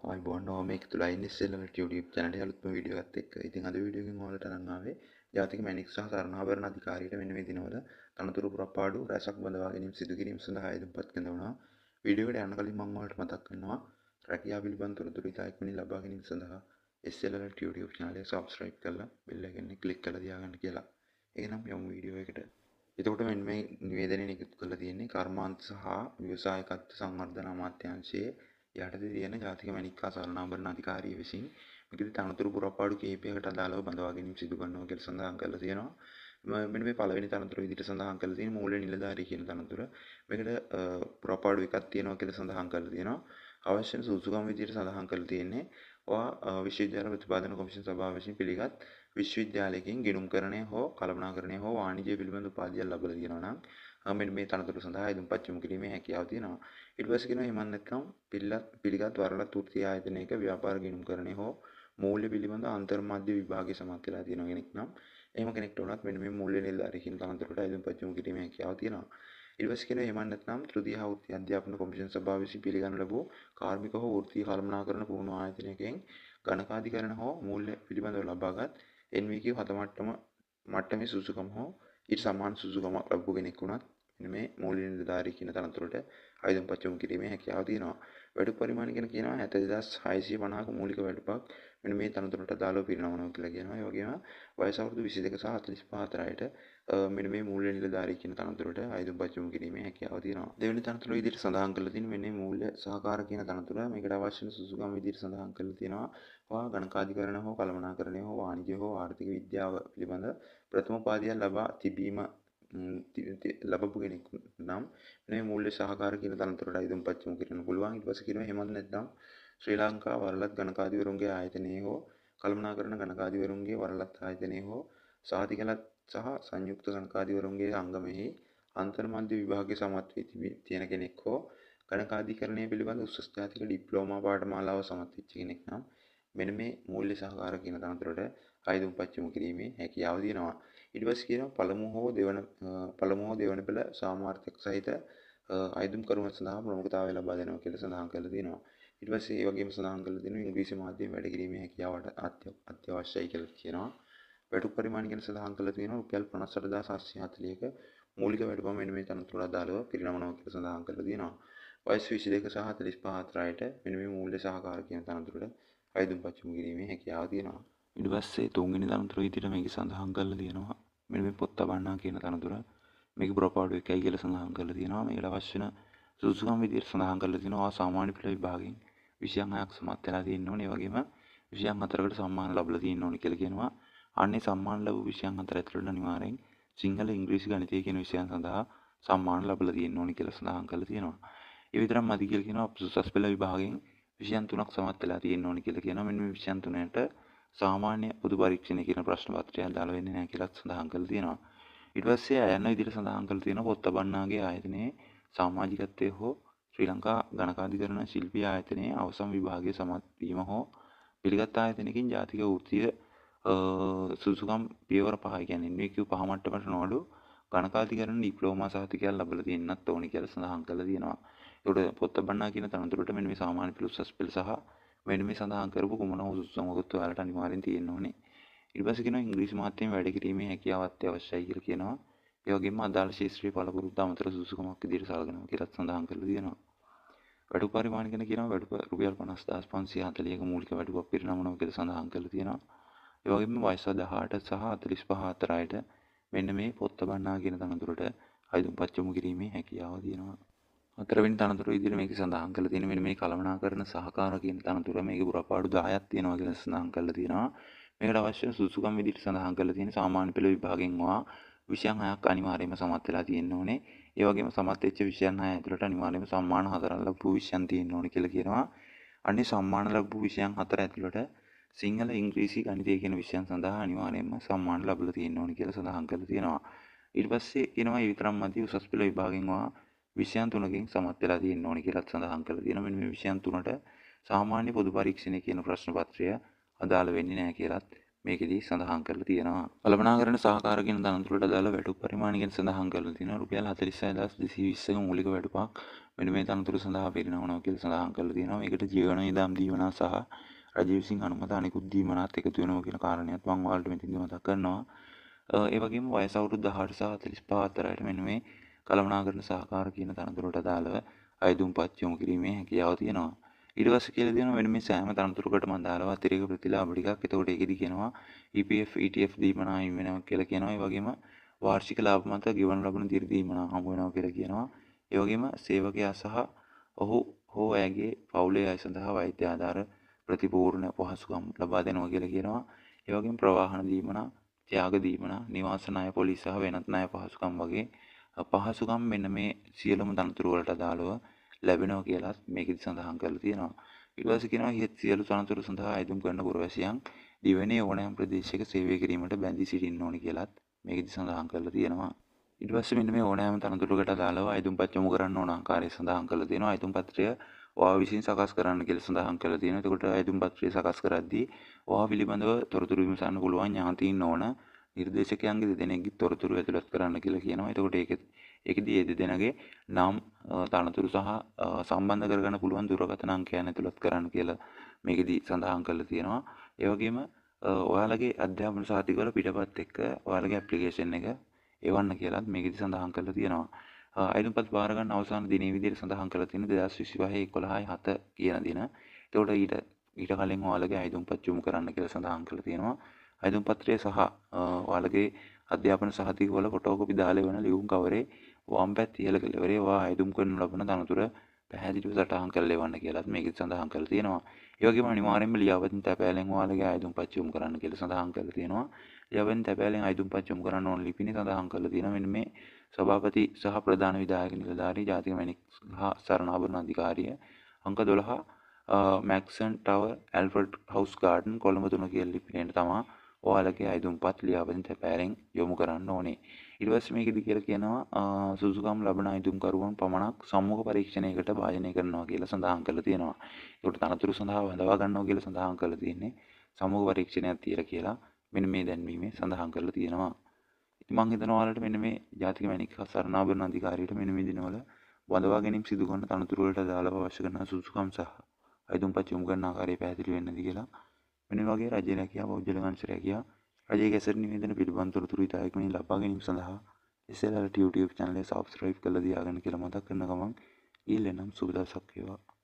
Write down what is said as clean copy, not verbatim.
ආයිබෝන් මේක තුලයි ඉන්නේ සෙල්ලමට YouTube channel එකේ අලුත්ම වීඩියෝ එකත් එක්ක. ඉතින් අද වීඩියෝ එකෙන් ඔයාලට අරන් ආවේ ජාතික මැණික් සහ සරණාභරණ අධිකාරියට මෙන්න මේ දිනවල තනතුරු පුරපාඩු රැසක් බඳවා ගැනීම සිදු කිරීම සඳහා ඉදපත් කරනවා. වීඩියෝ එකට යන්න කලින් මම ඔයාලට මතක් කරනවා රැකියාව පිළිබඳ තොරතුරු ඉතා ඉක්මනින් ලබා ගැනීම සඳහා SLLT YouTube channel එක subscribe කරලා bell icon එක click කරලා තියාගන්න කියලා. එහෙනම් යමු වීඩියෝ එකට. එතකොට මෙන්න මේ නිවේදනය නිකුත් කරලා තියෙන්නේ කර්මාන්ත සහ ව්‍යවසායකත්ව සංවර්ධන අමාත්‍යාංශයේ යටතේ තියෙන ජාතික මැණික් හා සරණාභරණ අධිකාරිය විසින් මේකෙදි තනතුරු පුරපාඩු කිහිපයකට අදාළව බඳවා ගැනීම සිදු කරනවා කියලා සඳහන් කරලා තියෙනවා. මෙන්න මේ පළවෙනි තනතුර විදිහට සඳහන් කරලා තියෙන මූල්‍ය නිලධාරී කියන තනතුර. මේකට පුරපාඩු එකක් තියෙනවා කියලා සඳහන් කරලා තියෙනවා. අවශ්‍ය සුසුකම් විදිහට සඳහන් කරලා තියෙන්නේ ඔයා විශ්වවිද්‍යාල ප්‍රතිපාදන කොමිෂන් සභාව විසින් පිළිගත් විශ්වවිද්‍යාලයකින් ගිණුම්කරණය හෝ කළමනාකරණය හෝ වාණිජ්‍ය පිළිබඳ උපාධියක් ලබලා තියෙනවා නම් මෙන්න මේ තනතුර සඳහා ඉදම්පත් යොමු කිරීමේ හැකියාව තියෙනවා. ඊට පස්සේ කියනවා එහෙම නැත්නම් පිළිගත් වරලත් වෘත්තීය ආයතනයක ව්‍යාපාර ගිණුම්කරණය හෝ මූල්‍ය පිළිබඳ අන්තර්මාධ්‍ය විභාගයේ සමත් වෙලා තියෙනවා කෙනෙක් නම් එහෙම කෙනෙක්ට උනත් මෙන්න මේ මූල්‍ය නිලධාරී කියන තනතුරට ඉදම්පත් යොමු කිරීමේ හැකියාව තියෙනවා. ඊට පස්සේ කියනවා එහෙම නැත්නම් තෘතීය හා වෘත්තීය අධ්‍යාපන කොමිෂන් සභාව විසින් පිළිගනු ලැබූ කාර්මික හෝ වෘත්තීය කළමනාකරණ පුහුණු ආයතනයකින් ගණකාධිකරණ හෝ මූල්‍ය පිළිබඳව ලබාගත් NVQ 7 මට්ටමේ සුසුකම් හෝ ඊට සමාන සුසුකමක් ලැබපු කෙනෙක් වුණත් මෙන්න මේ මූල්‍ය නිලධාරී කියන තනතුරට ආයුධපත් යොමු කිරීමේ හැකියාව තියෙනවා. වැටුප් පරිමාණ ගැන කියනවා 72650ක මූලික වැටුපක් මෙන්න මේ තනතුරට අදාළව පිරිනමනවා කියලා කියනවා. ඒ වගේම වයස අවුරුදු 22 සහ 45 අතර අයට මෙන්න මේ මූල්‍ය නිලධාරී කියන තනතුරට ආයුධපත් යොමු කිරීමේ හැකියාව තියෙනවා. දෙවෙනි තනතුර විදිහට සඳහන් කරලා තියෙන මෙන්න මේ මූල්‍ය සහකාර කියන තනතුර මේකට අවශ්‍ය සුසුකම් විදිහට සඳහන් කරලා තියෙනවා. ඔයා ගණකාධිකරණ හෝ කළමනාකරණය හෝ වාණිජ්‍ය හෝ ආර්ථික විද්‍යාව පිළිබඳ ප්‍රථම උපාධියක් ලබා තිබීම ලැබපු කෙනෙක් නම් මේ මූල්‍ය සහකාර කියන තනතුරට ඉදම්පත් යොමු කරන්න පුළුවන්. ඊට පස්සේ කියනවා එහෙමත් නැත්නම් ශ්‍රී ලංකා වරලත් ගණකාධිවරුන්ගේ ආයතනයේ හෝ කළමනාකරණ ගණකාධිවරුන්ගේ වරලත් ආයතනයේ හෝ සාධිකලත් සහ සංයුක්ත ගණකාධිවරුන්ගේ අංගමෙහි අන්තර්මාධ්‍ය විභාගයේ සමත් වී තියෙන කෙනෙක් හෝ ගණකාධිකරණය පිළිබඳ උසස් ජාතික ඩිප්ලෝමා පාඨමාලාව සමත් වෙච්ච කෙනෙක් නම් මෙන්න මේ මූල්‍ය සහකාර කියන තනතුරට ආයුධපත් යොමු කිරීමේ හැකියාව තියෙනවා. ඊට පස්සේ කියනවා පළමු හෝ දෙවන පෙළ සාමාර්ථක සහිත ආයුධම් කරුවන් සඳහා ප්‍රමුඛතාවය ලබා දෙනවා කියලා සඳහන් කරලා තියෙනවා. ඊට පස්සේ ඒ වගේම සඳහන් කරලා තියෙනවා ඉංග්‍රීසි මාධ්‍යයෙන් වැඩ කිරීමේ හැකියාවට අත්‍යවශ්‍යයි කියලා කියනවා. වැටුප් පරිමාණ ගැන සඳහන් කරලා තියෙනවා රුපියල් 58740ක මූලික වැටුප මෙන්න මේ තනතුරට අදාළව පිරිනමනවා කියලා සඳහන් කරලා තියෙනවා. වයස 22 සහ 45 අතර අයට මෙන්න මේ මූල්‍ය සහකාර කියන තනතුරට ආයුධපත් යොමු කිරීමේ හැකියාව තියෙනවා. ඊට පස්සේ තුන්වෙනි තනතුර විදිහට මේක සඳහන් කරලා තියෙනවා මෙන්න මේ පොත් තබන්නා කියන තනතුර මේක පුරපාඩු එකයි කියලා සඳහන් කරලා තියෙනවා. මේකට අවශ්‍ය වෙන සුසුකම් විදිහට සඳහන් කරලා තියෙනවා සාමාන්‍ය පෙළ විභාගයෙන් විෂයන් 6ක් සමත් වෙලා තියෙන්න ඕනේ. ඒ වගේම විෂයන් 4කට සම්මාන ලැබලා තියෙන්න ඕනේ කියලා කියනවා. අන්නේ සම්මාන ලැබු විෂයන් 4 ඇතුළත අනිවාර්යෙන් සිංහල ඉංග්‍රීසි ගණිතය කියන විෂයන් සඳහා සම්මාන ලැබලා තියෙන්න ඕනේ කියලා සඳහන් කරලා තියෙනවා. ඒ විතරක් මදි කියලා කියනවා උසස් පෙළ විභාගයෙන් විෂයන් 3ක් සමත් වෙලා තියෙන්න ඕනේ කියලා කියනවා. මෙන්න මේ විෂයන් 3ට සාමාන්‍ය පොදු පරීක්ෂණය කියන ප්‍රශ්න පත්‍රය අදාළ වෙන්නේ නැහැ කියලා සඳහන් කරලා තියෙනවා. ඊට පස්සේ අයන විදිහට සඳහන් කරලා තියෙනවා පොත් තබන්නාගේ ආයතනයේ සමාජිකත්වයේ හෝ ශ්‍රී ලංකා ගණකාධිකරණ ශිල්පී ආයතනයේ අවසන් විභාගයේ සමත් වීම හෝ පිළිගත් ආයතනයකින් ජාතික වෘත්තීය සුසුකම් පියවර 5 කියන්නේ NVQ 5 මට්ටමට නොඅඩු ගණකාධිකරණ ඩිප්ලෝමා සහතිකයක් ලැබලා තියෙන්නත් ඕනි කියලා සඳහන් කරලා තියෙනවා. ඒකට පොත් තබන්නා කියන තනතුරට මෙන්න මේ සාමාන්‍ය පෙළ උසස් පෙළ සහ මෙන්න මේ සඳහන් කරපු කුමන සුසුකමකුත් ඔයාලට අනිවාර්යෙන් තියෙන්න ඕනේ. ඊට පස්සේ කියනවා ඉංග්‍රීසි මාධ්‍යයෙන් වැඩ කිරීමේ හැකියාව අත්‍යවශ්‍යයි කියලා කියනවා. ඒ වගේම අදාළ ශාස්ත්‍රීය පළපුරුද්ද අමතර සුසුකමක් විදිහට සලකනවා කියලා සඳහන් කරලා තියෙනවා. වැටුප් පරිමාණ ගැන කියනවා වැටුප රුපියල් 50540ක මූලික වැටුපක් පිරිනමනවා කියලා සඳහන් කරලා තියෙනවා. ඒ වගේම වයස 18 සහ 45 අතර අයට මෙන්න මේ පොත් තබන්නා කියන තනතුරට ආයුධපත් යොමු කිරීමේ හැකියාව තියෙනවා. හතරවෙනි තනතුර විදිහට මේක සඳහන් කරලා තියෙන මෙන්න මේ කළමනාකරණ සහකාර කියන තනතුර මේක පුරපාඩු 10ක් තියෙනවා කියලා සඳහන් කරලා තියෙනවා. මේකට අවශ්‍ය සුසුකම් විදිහට සඳහන් කරලා තියෙන සාමාන්‍ය පෙළ විභාගයෙන් වා විෂයන් 6ක් අනිවාර්යයෙන්ම සමත් වෙලා තියෙන්න ඕනේ. ඒ වගේම සමත් වෙච්ච විෂයන් 6 ඇතුළට අනිවාර්යයෙන්ම සම්මාන 4ක් ලැබපු විෂයන් තියෙන්න ඕනේ කියලා කියනවා. අන්නේ සම්මාන ලැබපු විෂයන් 4 ඇතුළට සිංහල ඉංග්‍රීසි ගණිතය කියන විෂයන් සඳහා අනිවාර්යයෙන්ම සම්මාන ලැබලා තියෙන්න ඕනේ කියලා සඳහන් කරලා තියෙනවා. ඊට පස්සේ කියනවා ඒ විතරක් මදි උසස් පෙළ විභාගයෙන් වා විෂයන් 3කින් සමත් වෙලා තියෙන්න ඕනේ කියලා සඳහන් කරලා තියෙනවා. මෙන්න මේ විෂයන් 3ට සාමාන්‍ය පොදු පරීක්ෂණය කියන ප්‍රශ්න පත්‍රය අදාළ වෙන්නේ නැහැ කියලාත් මේකෙදී සඳහන් කරලා තියෙනවා. කළමනාකරණ සහකාර කියන තනතුරට අදාළ වැටුප් පරිමාණ ගැන සඳහන් කරලා තියෙනවා. රුපියල් 46220ක මූලික වැටුපක් මෙන්න මේ තනතුර සඳහා පිරිනමනවා කියලා සඳහන් කරලා තියෙනවා. මේකට ජීවන ඉදම් දීවනා සහ රජය විසින් අනුමත අනිකුත් දීමනාත් එකතු වෙනවා කියන කාරණයක් මම ඔයාලට මෙතනදී මතක් කරනවා. ඒ වගේම වයස අවුරුදු 18 සහ 45 අතරට මෙන්න මේ කළමනාකරණ සහකාර කියන තනතුරට අදාළව අයදුම්පත් යොමු කිරීමේ හැකියාව තියෙනවා. ඊට පස්සේ කියලා දෙනවා මෙන්න මේ සෑම තනතුරකටම අදාළව අතිරේක ප්‍රතිලාභ ටිකක්. එතකොට ඒකෙදි කියනවා EPF ETF දීමනා හිමි වෙනවා කියලා කියනවා. ඒ වගේම වාර්ෂික ලාභ මත ගෙවනු ලබන දිරි දීමනා හමු වෙනවා කියලා කියනවා. ඒ වගේම සේවකයා සහ ඔහු හෝ ඇගේ පවුලේ අය සඳහා වෛද්‍ය ආධාර ප්‍රතිපූර්ණ පහසුකම් ලබා දෙනවා කියලා කියනවා. ඒ වගේම ප්‍රවාහන දීමනා, ත්‍යාග දීමනා, නිවාස ණය, පොලිස් සහ වෙනත් ණය පහසුකම් වගේ පහසුකම් මෙන්න මේ සියලුම තනතුරු වලට අදාළව ලැබෙනවා කියලාත් මේකෙදි සඳහන් කරලා තියෙනවා. ඊට පස්සේ කියනවා ඉහත සියලු තනතුරු සඳහා අයදුම් කරන පුරවැසියන් දිවෙනේ ඕනෑම ප්‍රදේශයක සේවය කිරීමට බැඳී සිටින්න ඕනි කියලාත් මේකෙදි සඳහන් කරලා තියෙනවා. ඊට පස්සේ මෙන්න මේ ඕනෑම තනතුරකට අදාළව අයදුම්පත් යොමු කරන්න ඕන ආකාරය සඳහන් කරලා තියෙනවා. අයදුම් පත්‍රය ඔයා විසින් සකස් කරන්න කියලා සඳහන් කරලා තියෙනවා. එතකොට අයදුම් පත්‍රය සකස් කරද්දී ඔයා පිළිබඳව තොරතුරු විමසන්න පුළුවන් ඥාතීන් ඕන නිර්දේශකයන්ගේ දෙදෙනෙක්ගේ තොරතුරු ඇතුළත් කරන්න කියලා කියනවා. එතකොට ඒකෙදී ඒ දෙදෙනාගේ නම් තනතුරු සහ සම්බන්ධ කරගන්න පුළුවන් දුරකථන අංකයන් ඇතුළත් කරන්න කියලා මේකෙදී සඳහන් කරලා තියෙනවා. ඒ වගේම ඔයාලගේ අධ්‍යාපන සහතිකවල පිටපත් එක්ක ඔයාලගේ ඇප්ලිකේෂන් එක එවන්න කියලාත් මේකෙදී සඳහන් කරලා තියෙනවා. අයදුම්පත් බාර ගන්න අවසාන දිනේ විදිහට සඳහන් කරලා තියෙන 2025 11/7 කියන දින. ඒකට ඊට කලින් ඔයාලගේ අයදුම්පත් යොමු කරන්න කියලා සඳහන් කරලා තියෙනවා. අයදුම් පත්‍රය සහ ඔයාලගේ අධ්‍යාපන සහතිකවල ෆොටෝකොපි දාලා වෙන ලියුම් කවරේ වම් පැත්ත ඉහළ කෙළවරේ ඔයා අයදුම් කරනු ලබන තනතුර පැහැදිලිව සටහන් කරලා එවන්න කියලාත් මේකෙත් සඳහන් කරලා තියෙනවා. ඒ වගේම අනිවාර්යයෙන්ම ලියාපදිංචි තැපෑලෙන් ඔයාලගේ අයදුම්පත් යොමු කරන්න කියලා සඳහන් කරලා තියෙනවා. ලියාපදිංචි තැපෑලෙන් අයදුම්පත් යොමු කරන්න ඕන ලිපිනේ සඳහන් කරලා තියෙනවා. මෙන්න මේ සභාපති සහ ප්‍රධාන විධායක නිලධාරී ජාතික මැණික් සහ සරණාභරණ අධිකාරිය අංක 12 Maxon tower Alfred house garden Colombo 3 කියලා ලිපිනේට තමයි ඔයාලගේ අයදුම්පත් ලියාපදිංචි තැපෑලෙන් යොමු කරන්න ඕනේ. ඊට පස්සේ මේකෙදි කියලා කියනවා සුසුකම් ලබන අයදුම්කරුවන් පමණක් සම්මුඛ පරීක්ෂණයකට භාජනය කරනවා කියලා සඳහන් කරලා තියෙනවා. ඒකට තනතුරු සඳහා වඳවා ගන්නවා කියලා සඳහන් කරලා තියෙන්නේ සම්මුඛ පරීක්ෂණයක් තියලා කියලා මෙන්න මේ දැන්වීමේ සඳහන් කරලා තියෙනවා. ඉතින් මම හිතනවා ඔයාලට මෙන්න මේ ජාතික මැණික් හා සරණාභරණ අධිකාරියට මෙන්න මේ දිනවල වඳවා ගැනීම සිදු කරන තනතුරු වලට අදාළව අවශ්‍ය කරන සුසුකම් සහ අයදුම්පත් යොමු කරන ආකාරය පැහැදිලි වෙන්නදී කියලා මෙන්න වගේ රජයේ රැකියාව බෞද්ධ අංශ රැකියාව රජයේ ගැසට් නිවේදන පිළිබඳ තොරතුරු ඉතාලකමින් ලබා ගැනීම සඳහා SLRT YouTube channel එක subscribe කරලා තියාගන්න කියලා මතක් කරන ගමන් ඊළඟ නම් සුබ දවසක් වේවා.